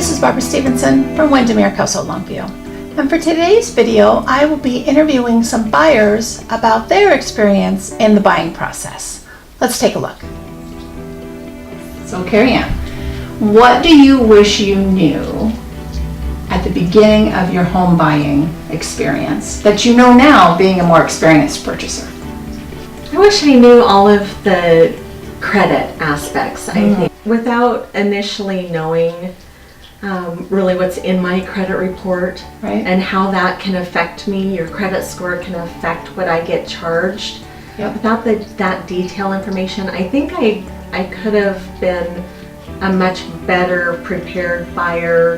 this is Barbara Stephenson from Windermere, Kelso, Longview. And for today's video, I will be interviewing some buyers about their experience in the buying process. Let's take a look. So Kariann, what do you wish you knew at the beginning of your home buying experience that you know now being a more experienced purchaser? I wish I knew all of the credit aspects, I think, without initially knowing really what's in my credit report, right, and how that can affect me. Your credit score can affect what I get charged. Yep. Without that detail information, I think I could have been a much better prepared buyer,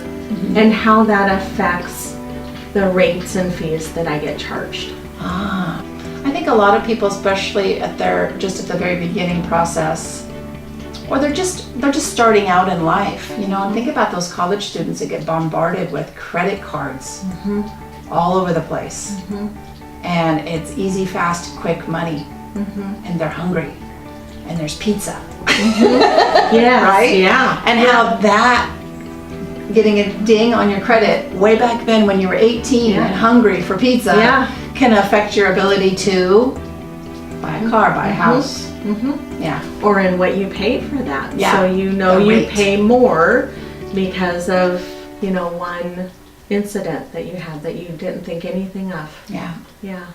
and how that affects the rates and fees that I get charged. I think a lot of people, especially at the very beginning process, or they're just starting out in life, you know, and think about those college students that get bombarded with credit cards all over the place. And it's easy, fast, quick money. And they're hungry. And there's pizza. Yeah. Right? Yeah. And how that, getting a ding on your credit way back then when you were 18 and hungry for pizza, can affect your ability to buy a car, buy a house. Yeah. Or in what you pay for that. Yeah. So you know The you rate. pay more because of, you know, one incident that you had that you didn't think anything of. Yeah. Yeah.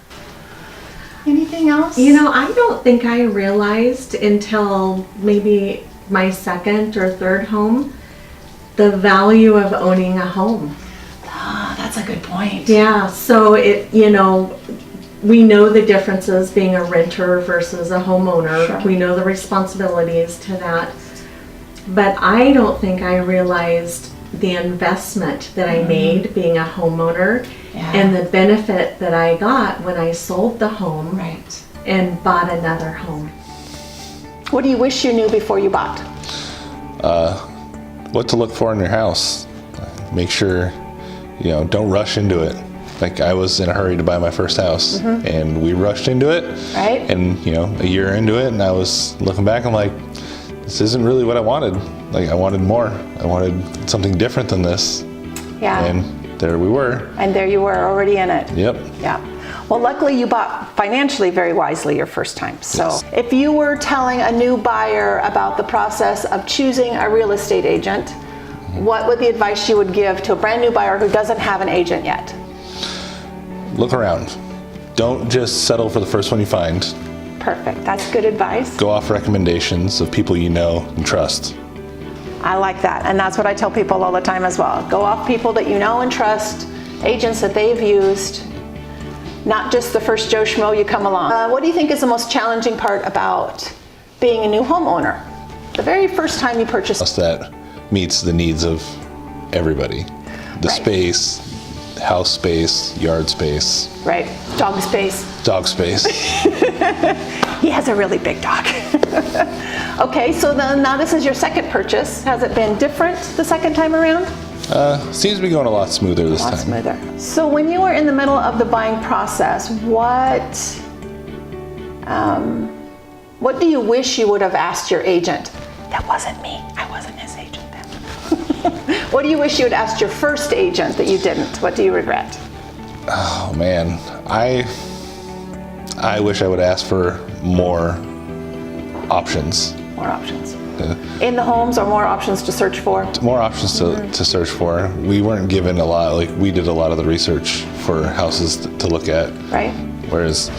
Anything else? You know, I don't think I realized until maybe my second or third home the value of owning a home. That's a good point. Yeah, so we know the differences being a renter versus a homeowner. Sure. We know the responsibilities to that. But I don't think I realized the investment that I made being a homeowner and the benefit that I got when I sold the home and bought another home. What do you wish you knew before you bought? What to look for in your house. Make sure, don't rush into it. Like I was in a hurry to buy my first house and we rushed into it. Right. And, a year into it and I was looking back, I'm like, this isn't really what I wanted. Like I wanted more. I wanted something different than this. Yeah. And there we were. And there you were already in it. Yep. Yeah. Well, luckily you bought financially very wisely your first time. So if you were telling a new buyer about the process of choosing a real estate agent, what would the advice you would give to a brand new buyer who doesn't have an agent yet? Look around. Don't just settle for the first one you find. Perfect. That's good advice. Go off recommendations of people you know and trust. I like that. And that's what I tell people all the time as well. Go off people that you know and trust, agents that they've used, not just the first Joe Schmo you come along. What do you think is the most challenging part about being a new homeowner? The very first time you purchase. That meets the needs of everybody. The space, house space, yard space. Right, dog space. Dog space. He has a really big dog. Okay, so then now this is your second purchase. Has it been different the second time around? Seems to be going a lot smoother this time. Smoother. So when you were in the middle of the buying process, what do you wish you would have asked your agent? That wasn't me. I wasn't his agent then. What do you wish you had asked your first agent that you didn't? What do you regret? Oh man, I wish I would ask for more options. More options. In the homes, or more options to search for? More options to search for. We weren't given a lot, we did a lot of the research for houses to look at. Right. Whereas,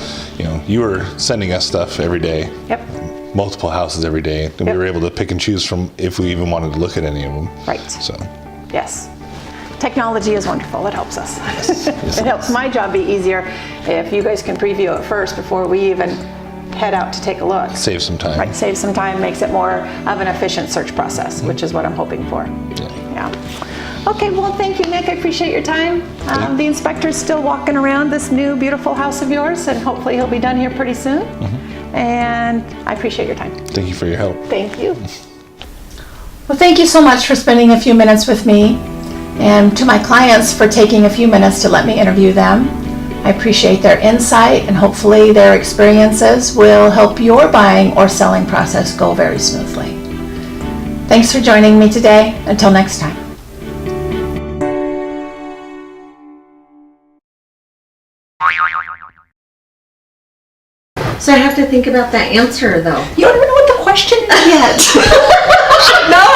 you were sending us stuff every day. Yep. Multiple houses every day. And we were able to pick and choose from if we even wanted to look at any of them. Right. So. Yes. Technology is wonderful. It helps us. Yes, it helps my job be easier if you guys can preview it first before we even head out to take a look. Save some time. Right, save some time, makes it more of an efficient search process, which is what I'm hoping for. Yeah. Okay, well, thank you, Nick. I appreciate your time. The inspector's still walking around this new, beautiful house of yours, and hopefully he'll be done here pretty soon. And I appreciate your time. Thank you for your help. Thank you. Well, thank you so much for spending a few minutes with me, and to my clients for taking a few minutes to let me interview them. I appreciate their insight, and hopefully their experiences will help your buying or selling process go very smoothly. Thanks for joining me today. Until next time. So I have to think about that answer though. You don't even know what the question is yet. No.